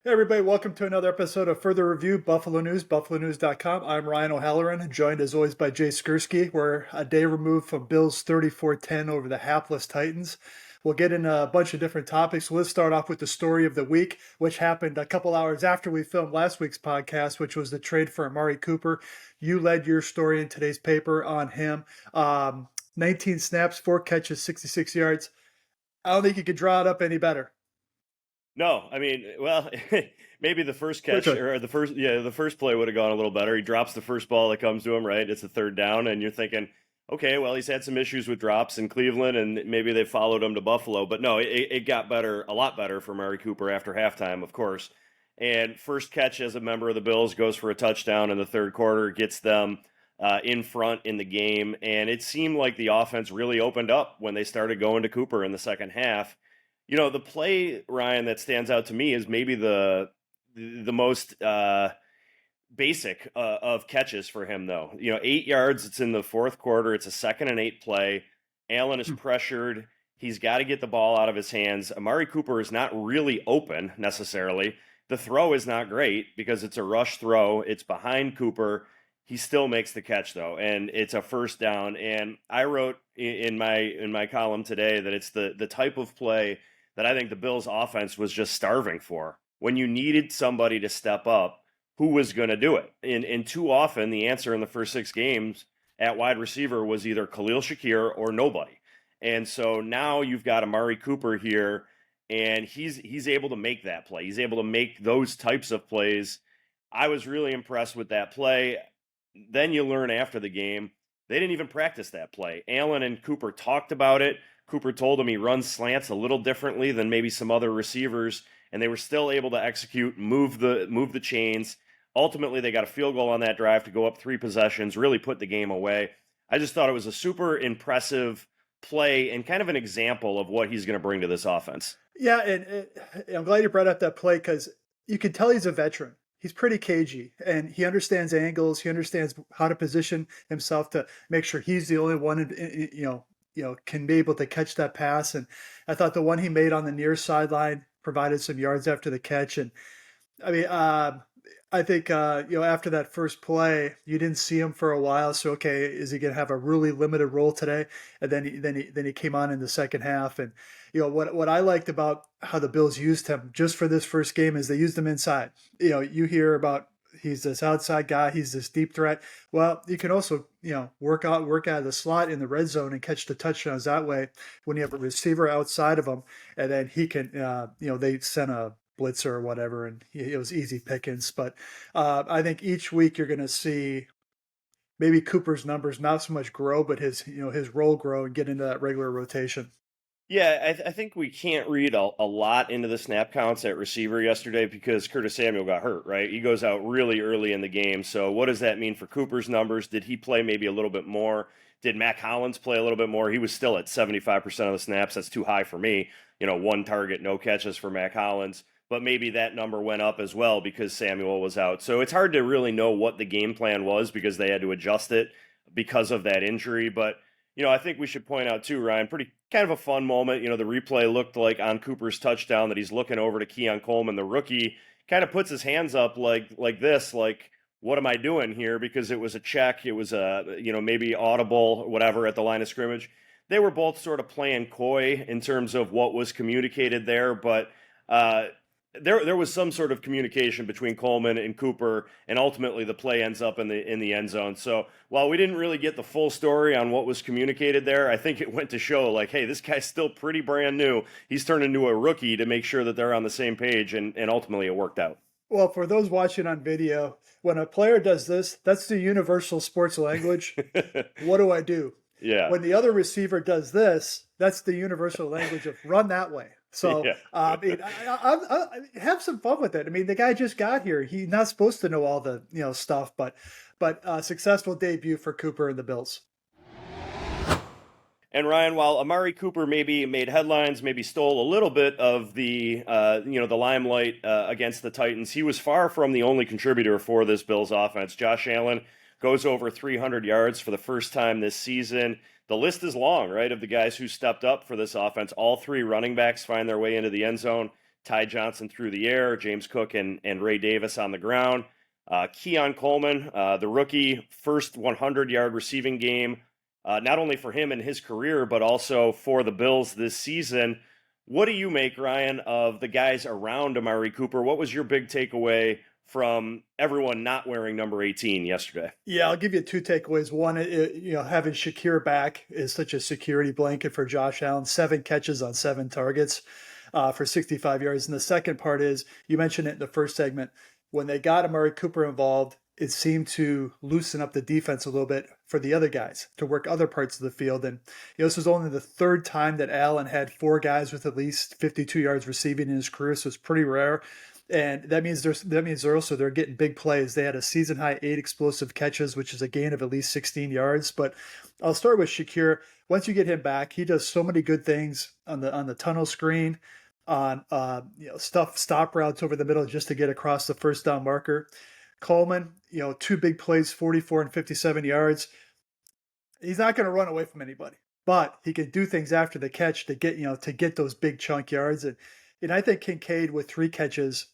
Hey everybody, welcome to another episode of Further Review, Buffalo News, buffalonews.com. I'm Ryan O'Halloran, joined as always by Jay Skurski. We're a day removed from Bills 34-10 over the hapless Titans. We'll get into a bunch of different topics. Let's start off with the story of the week, which happened a couple hours after we filmed last week's podcast, which was the trade for Amari Cooper. You led your story in today's paper on him. 19 snaps, 4 catches, 66 yards. I don't think you could draw it up any better. No, I mean, well, maybe the first Which catch or the first play would have gone a little better. He drops the first ball that comes to him, right? It's a third down, and you're thinking, okay, well, he's had some issues with drops in Cleveland, and maybe they followed him to Buffalo. But no, it got better, a lot better for Amari Cooper after halftime, of course. And first catch as a member of the Bills goes for a touchdown in the third quarter, gets them in front in the game, and it seemed like the offense really opened up when they started going to Cooper in the second half. The play, Ryan, that stands out to me is maybe the most basic of catches for him, though. 8 yards. It's in the fourth quarter. It's a 2nd and 8 play. Allen is pressured. He's got to get the ball out of his hands. Amari Cooper is not really open necessarily. The throw is not great because it's a rush throw. It's behind Cooper. He still makes the catch though, and it's a first down. And I wrote in my column today that it's the type of play that I think the Bills offense was just starving for. When you needed somebody to step up, who was going to do it? And too often, the answer in the first 6 games at wide receiver was either Khalil Shakir or nobody. And so now you've got Amari Cooper here, and he's able to make that play. He's able to make those types of plays. I was really impressed with that play. Then you learn after the game, they didn't even practice that play. Allen and Cooper talked about it. Cooper told him he runs slants a little differently than maybe some other receivers, and they were still able to execute, move the chains. Ultimately, they got a field goal on that drive to go up 3 possessions, really put the game away. I just thought it was a super impressive play and kind of an example of what he's going to bring to this offense. Yeah, and I'm glad you brought up that play because you can tell he's a veteran. He's pretty cagey, and he understands angles. He understands how to position himself to make sure he's the only one, can be able to catch that pass. And I thought the one he made on the near sideline provided some yards after the catch. And I mean, I think after that first play, you didn't see him for a while. So okay, is he going to have a really limited role today? And then he came on in the second half. And what I liked about how the Bills used him just for this first game is they used him inside. You hear about he's this outside guy, he's this deep threat. Well, you can also work out of the slot in the red zone and catch the touchdowns that way when you have a receiver outside of him, and then he can they sent a blitzer or whatever, and it was easy pickings. But I think each week you're going to see maybe Cooper's numbers not so much grow, but his role grow and get into that regular rotation. Yeah, I think we can't read a lot into the snap counts at receiver yesterday because Curtis Samuel got hurt, right? He goes out really early in the game. So what does that mean for Cooper's numbers? Did he play maybe a little bit more? Did Mac Hollins play a little bit more? He was still at 75% of the snaps. That's too high for me. 1 target, no catches for Mac Hollins. But maybe that number went up as well because Samuel was out. So it's hard to really know what the game plan was because they had to adjust it because of that injury. But I think we should point out too, Ryan, pretty kind of a fun moment. The replay looked like on Cooper's touchdown that he's looking over to Keon Coleman, the rookie, kind of puts his hands up like this, like, what am I doing here? Because it was a check. It was maybe audible, whatever, at the line of scrimmage. They were both sort of playing coy in terms of what was communicated there, but there was some sort of communication between Coleman and Cooper, and ultimately the play ends up in the end zone. So while we didn't really get the full story on what was communicated there, I think it went to show, like, hey, this guy's still pretty brand new. He's turned into a rookie to make sure that they're on the same page, and ultimately it worked out. Well, for those watching on video, when a player does this, that's the universal sports language. What do I do? Yeah. When the other receiver does this, that's the universal language of run that way. So, Yeah. I have some fun with it. I mean, the guy just got here. He's not supposed to know all the stuff, but successful debut for Cooper and the Bills. And Ryan, while Amari Cooper maybe made headlines, maybe stole a little bit of the the limelight against the Titans, he was far from the only contributor for this Bills offense. Josh Allen goes over 300 yards for the first time this season. The list is long, right, of the guys who stepped up for this offense. All 3 running backs find their way into the end zone. Ty Johnson through the air, James Cook and Ray Davis on the ground. Keon Coleman, the rookie, first 100-yard receiving game, not only for him in his career, but also for the Bills this season. What do you make, Ryan, of the guys around Amari Cooper? What was your big takeaway from everyone not wearing number 18 yesterday? Yeah, I'll give you two takeaways. One, having Shakir back is such a security blanket for Josh Allen. 7 catches on 7 targets for 65 yards. And the second part is, you mentioned it in the first segment, when they got Amari Cooper involved, it seemed to loosen up the defense a little bit for the other guys to work other parts of the field. And this was only the third time that Allen had 4 guys with at least 52 yards receiving in his career, so it's pretty rare. And that means they're getting big plays. They had a season high 8 explosive catches, which is a gain of at least 16 yards. But I'll start with Shakir. Once you get him back, he does so many good things on the tunnel screen, on stop routes over the middle just to get across the first down marker. Coleman, 2 big plays, 44 and 57 yards. He's not going to run away from anybody, but he can do things after the catch to get those big chunk yards. And I think Kincaid with 3 catches,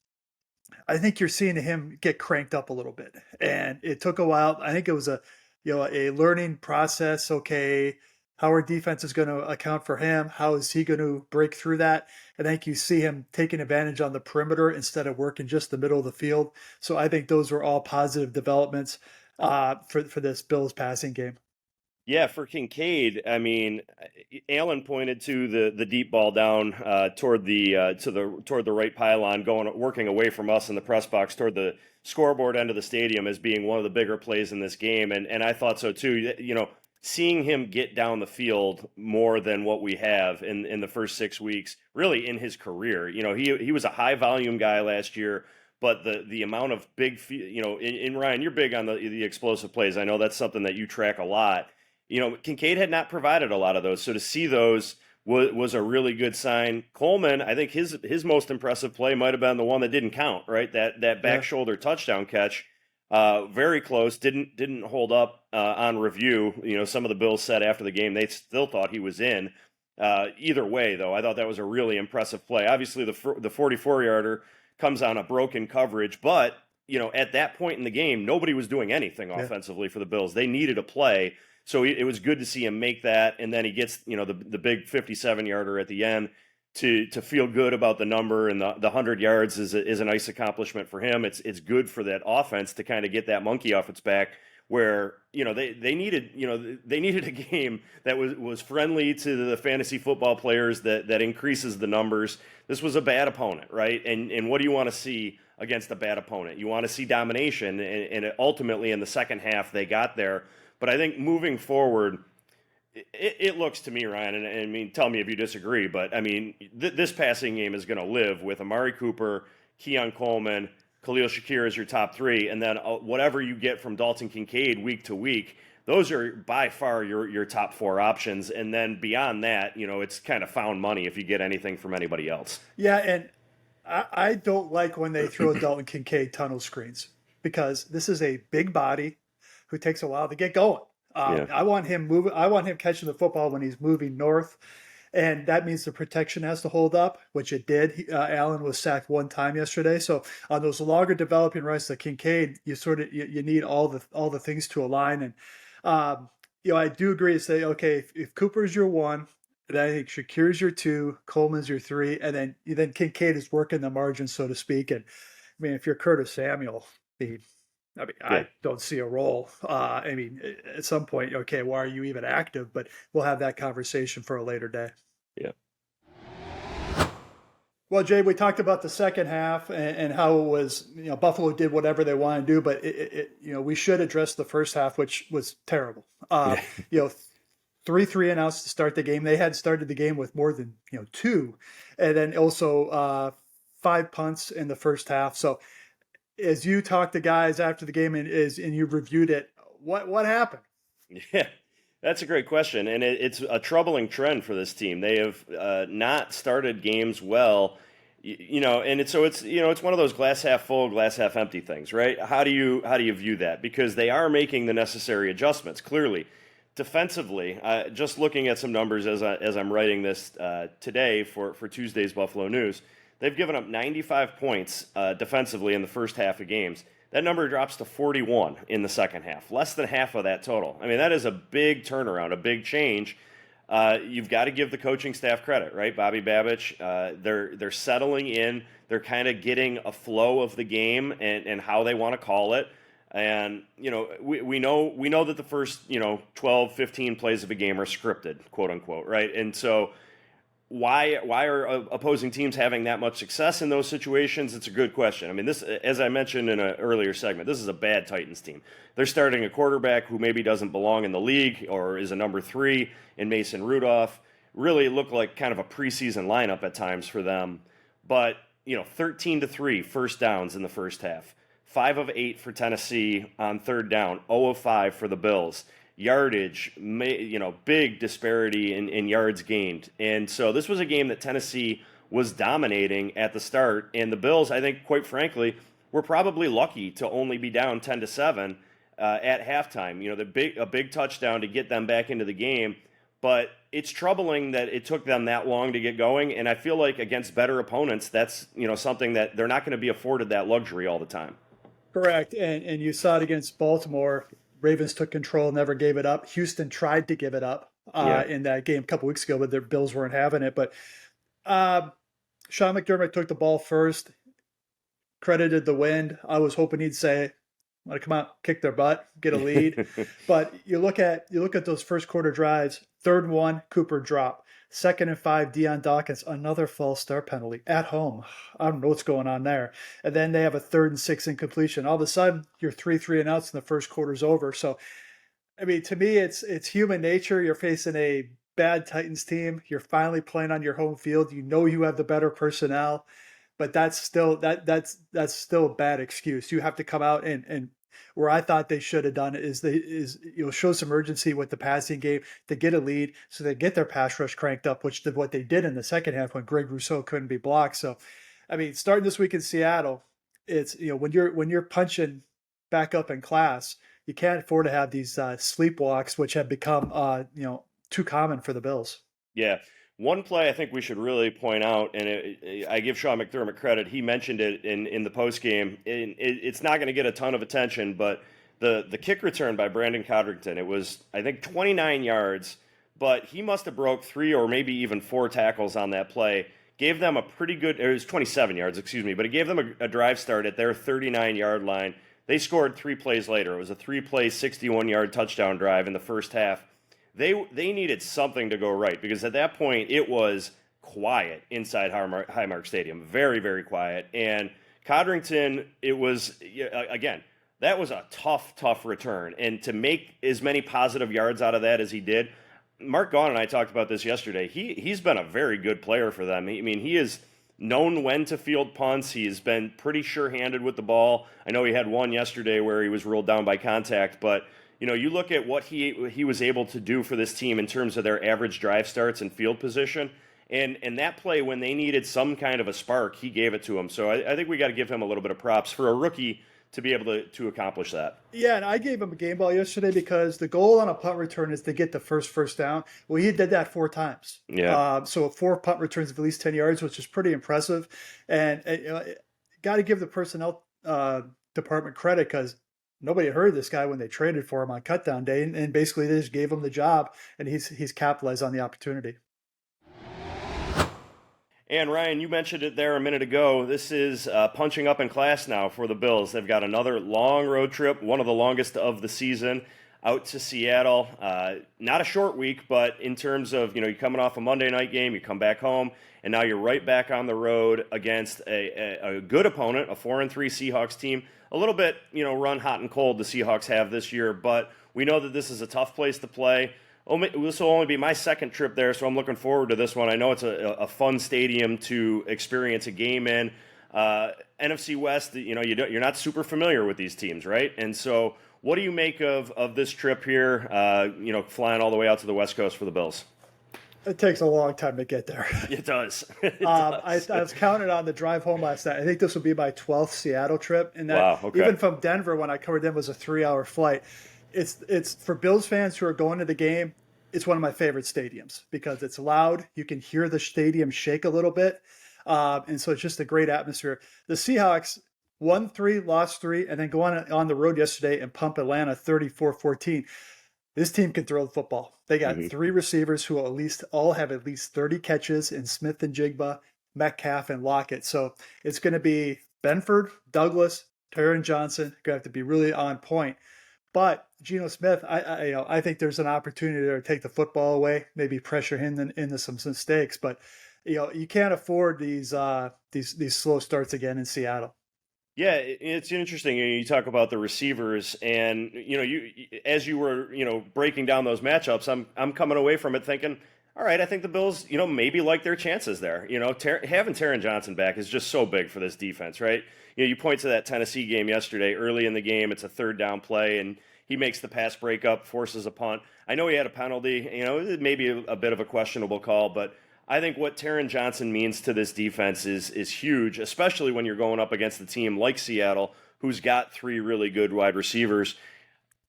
I think you're seeing him get cranked up a little bit. And it took a while. I think it was a learning process. Okay, how our defense is going to account for him? How is he going to break through that? I think you see him taking advantage on the perimeter instead of working just the middle of the field. So I think those were all positive developments for this Bills passing game. Yeah, for Kincaid, I mean, Allen pointed to the deep ball down toward the right pylon, working away from us in the press box toward the scoreboard end of the stadium as being one of the bigger plays in this game, and I thought so too. Seeing him get down the field more than what we have in the first 6 weeks, really in his career. He was a high volume guy last year, but the amount of big, in Ryan, you're big on the explosive plays. I know that's something that you track a lot. Kincaid had not provided a lot of those, so to see those was a really good sign. Coleman, I think his most impressive play might have been the one that didn't count, right? That back shoulder touchdown catch. Very close, didn't hold up on review. Some of the Bills said after the game they still thought he was in. Either way, though, I thought that was a really impressive play. Obviously, the 44-yarder comes on a broken coverage, but at that point in the game, nobody was doing anything offensively for the Bills. They needed a play, so it was good to see him make that, and then he gets the big 57-yarder at the end to feel good about the number, and the 100 yards is a nice accomplishment for him. It's good for that offense to kind of get that monkey off its back, where they needed a game that was friendly to the fantasy football players, that increases the numbers. This was a bad opponent, right? And what do you want to see against a bad opponent? You want to see domination, and ultimately in the second half they got there. But I think moving forward, it looks to me, Ryan, and I mean, tell me if you disagree, but I mean, this passing game is going to live with Amari Cooper, Keon Coleman, Khalil Shakir as your top 3, and then whatever you get from Dalton Kincaid week to week. Those are by far your top 4 options, and then beyond that, it's kind of found money if you get anything from anybody else. Yeah, and I don't like when they throw Dalton Kincaid tunnel screens, because this is a big body who takes a while to get going. I want him moving. I want him catching the football when he's moving north, and that means the protection has to hold up, which it did. Allen was sacked 1 time yesterday. So on those longer developing routes to Kincaid, you need all the things to align. And I do agree to say, okay, if Cooper's your 1, then I think Shakir's your 2, Coleman's your 3, and then Kincaid is working the margin, so to speak. And I mean, if you're Curtis Samuel, I don't see a role. At some point, okay, why are you even active? But we'll have that conversation for a later day. Yeah. Well, Jay, we talked about the second half and how it was, Buffalo did whatever they wanted to do, but we should address the first half, which was terrible. 3 3-and-outs to start the game. They had started the game with more than 2, and then also 5 punts in the first half. So, as you talked to guys after the game and you reviewed it, what happened? Yeah, that's a great question, and it's a troubling trend for this team. They have not started games well, and it's one of those glass half full, glass half empty things, right? How do you view that? Because they are making the necessary adjustments. Clearly, defensively, just looking at some numbers as I'm writing this today for Tuesday's Buffalo News. they've given up 95 points defensively in the first half of games. That number drops to 41 in the second half, less than half of that total. I mean, that is a big turnaround, a big change. You've got to give the coaching staff credit, right? Bobby Babich, they're settling in. They're kind of getting a flow of the game and how they want to call it. And, we know that the first, 12, 15 plays of a game are scripted, quote unquote, right? And so why are opposing teams having that much success in those situations? It's a good question. I mean, this, as I mentioned in an earlier segment, this is a bad Titans team. They're starting a quarterback who maybe doesn't belong in the league or is a number 3 in Mason Rudolph. Really looked like kind of a preseason lineup at times for them. But, 13-3 first downs in the first half. 5 of 8 for Tennessee on third down. 0 of 5 for the Bills. Yardage, big disparity in yards gained. And so this was a game that Tennessee was dominating at the start. And the Bills, I think, quite frankly, were probably lucky to only be down 10-7 at halftime. A big touchdown to get them back into the game. But it's troubling that it took them that long to get going. And I feel like against better opponents, that's something that they're not going to be afforded that luxury all the time. Correct. And you saw it against Baltimore. Ravens took control, never gave it up. Houston tried to give it up in that game a couple weeks ago, but their Bills weren't having it. But Sean McDermott took the ball first, credited the win. I was hoping he'd say, "I'm gonna come out, kick their butt, get a lead." But you look at those first quarter drives. 3rd and 1, Cooper drop. 2nd and 5, Deion Dawkins, another false start penalty at home. I don't know what's going on there. And then they have a 3rd and 6 incompletion. All of a sudden, you're 3 and outs and the first quarter's over. So, I mean, to me, it's human nature. You're facing a bad Titans team. You're finally playing on your home field. You have the better personnel, but that's still a bad excuse. You have to come out and where I thought they should have done is show some urgency with the passing game to get a lead so they get their pass rush cranked up, which is what they did in the second half when Greg Rousseau couldn't be blocked. So, I mean, starting this week in Seattle, it's when you're punching back up in class, you can't afford to have these sleepwalks, which have become too common for the Bills. Yeah. One play I think we should really point out, and I give Sean McDermott credit. He mentioned it in the postgame. It's not going to get a ton of attention, but the kick return by Brandon Codrington, it was, I think, 29 yards, but he must have broke 3 or maybe even 4 tackles on that play. Gave them a pretty good, it was 27 yards, excuse me, but it gave them a drive start at their 39-yard line. They scored 3 plays later. It was a 3-play, 61-yard touchdown drive in the first half. They needed something to go right because at that point it was quiet inside Highmark Stadium, very, very quiet. And Codrington, it was, again, that was a tough return. And to make as many positive yards out of that as he did, Mark Gaughan and I talked about this yesterday. He's been a very good player for them. I mean, he is known when to field punts. He's been pretty sure-handed with the ball. I know he had one yesterday where he was ruled down by contact, but you look at what he was able to do for this team in terms of their average drive starts and field position, and that play when they needed some kind of a spark, he gave it to them. So I think we got to give him a little bit of props for a rookie to be able to accomplish that. Yeah, and I gave him a game ball yesterday because the goal on a punt return is to get the first down. Well, he did that 4 times. Yeah. So 4 punt returns of at least 10 yards, which is pretty impressive. And got to give the personnel department credit because nobody heard of this guy when they traded for him on cutdown day, and basically they just gave him the job, and he's capitalized on the opportunity. And Ryan, you mentioned it there a minute ago. This is punching up in class now for the Bills. They've got another long road trip, one of the longest of the season, out to Seattle. Not a short week, but in terms of, you're coming off a Monday night game, you come back home, and now you're right back on the road against a good opponent, a 4-3 Seahawks team. A little bit, run hot and cold the Seahawks have this year, but we know that this is a tough place to play. This will only be my second trip there, so I'm looking forward to this one. I know it's a fun stadium to experience a game in. NFC West, you're not super familiar with these teams, right? And so what do you make of this trip here, flying all the way out to the West Coast for the Bills? It takes a long time to get there. It does. I was counting on the drive home last night. I think this will be my 12th Seattle trip. And that, wow, okay. Even from Denver, when I covered them, was a 3-hour flight. It's for Bills fans who are going to the game, it's one of my favorite stadiums because it's loud. You can hear the stadium shake a little bit. And so it's just a great atmosphere. The Seahawks won 3, lost 3, and then go on the road yesterday and pump Atlanta 34-14. This team can throw the football. They got 3 receivers who all have at least 30 catches in Smith and Jigba, Metcalf, and Lockett. So it's going to be Benford, Douglas, Taron Johnson. Going to have to be really on point. But Geno Smith, I think there's an opportunity there to take the football away, maybe pressure him into some mistakes. But you can't afford these slow starts again in Seattle. Yeah, it's interesting. You talk about the receivers, and as you were breaking down those matchups, I'm coming away from it thinking, all right, I think the Bills maybe like their chances there. Having Taron Johnson back is just so big for this defense, right? You point to that Tennessee game yesterday. Early in the game, it's a third down play, and he makes the pass breakup, forces a punt. I know he had a penalty. Maybe a bit of a questionable call, but I think what Taron Johnson means to this defense is huge, especially when you're going up against a team like Seattle, who's got 3 really good wide receivers.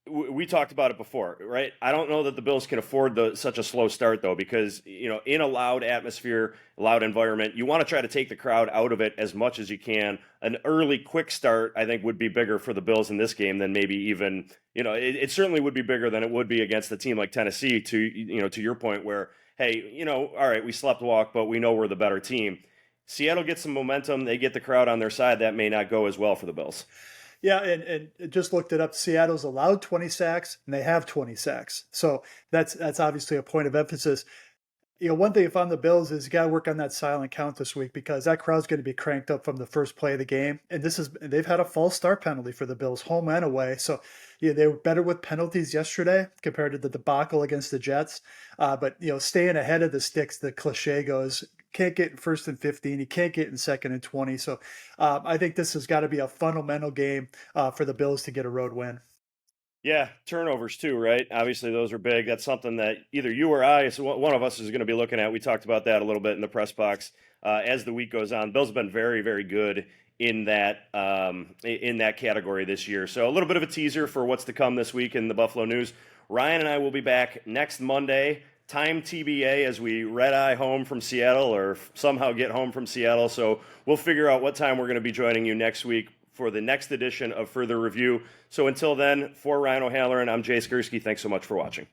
We talked about it before, right? I don't know that the Bills can afford such a slow start, though, because in a loud atmosphere, loud environment, you want to try to take the crowd out of it as much as you can. An early, quick start, I think, would be bigger for the Bills in this game than maybe even it certainly would be bigger than it would be against a team like Tennessee. To your point, where hey, all right, we slept walk, but we know we're the better team. Seattle gets some momentum; they get the crowd on their side. That may not go as well for the Bills. Yeah, and just looked it up. Seattle's allowed 20 sacks, and they have 20 sacks. So that's obviously a point of emphasis. One thing if I'm the Bills is you got to work on that silent count this week because that crowd's going to be cranked up from the first play of the game. And they've had a false start penalty for the Bills, home and away. So they were better with penalties yesterday compared to the debacle against the Jets. But staying ahead of the sticks, the cliche goes, can't get in 1st and 15. You can't get in 2nd and 20. So I think this has got to be a fundamental game for the Bills to get a road win. Yeah, turnovers too, right? Obviously, those are big. That's something that either you or I, so one of us, is going to be looking at. We talked about that a little bit in the press box as the week goes on. Bills have been very, very good in that category this year. So a little bit of a teaser for what's to come this week in the Buffalo News. Ryan and I will be back next Monday. Time TBA as we red-eye home from Seattle or somehow get home from Seattle. So we'll figure out what time we're going to be joining you next week for the next edition of Further Review. So until then, for Ryan O'Halloran, I'm Jay Skurski. Thanks so much for watching.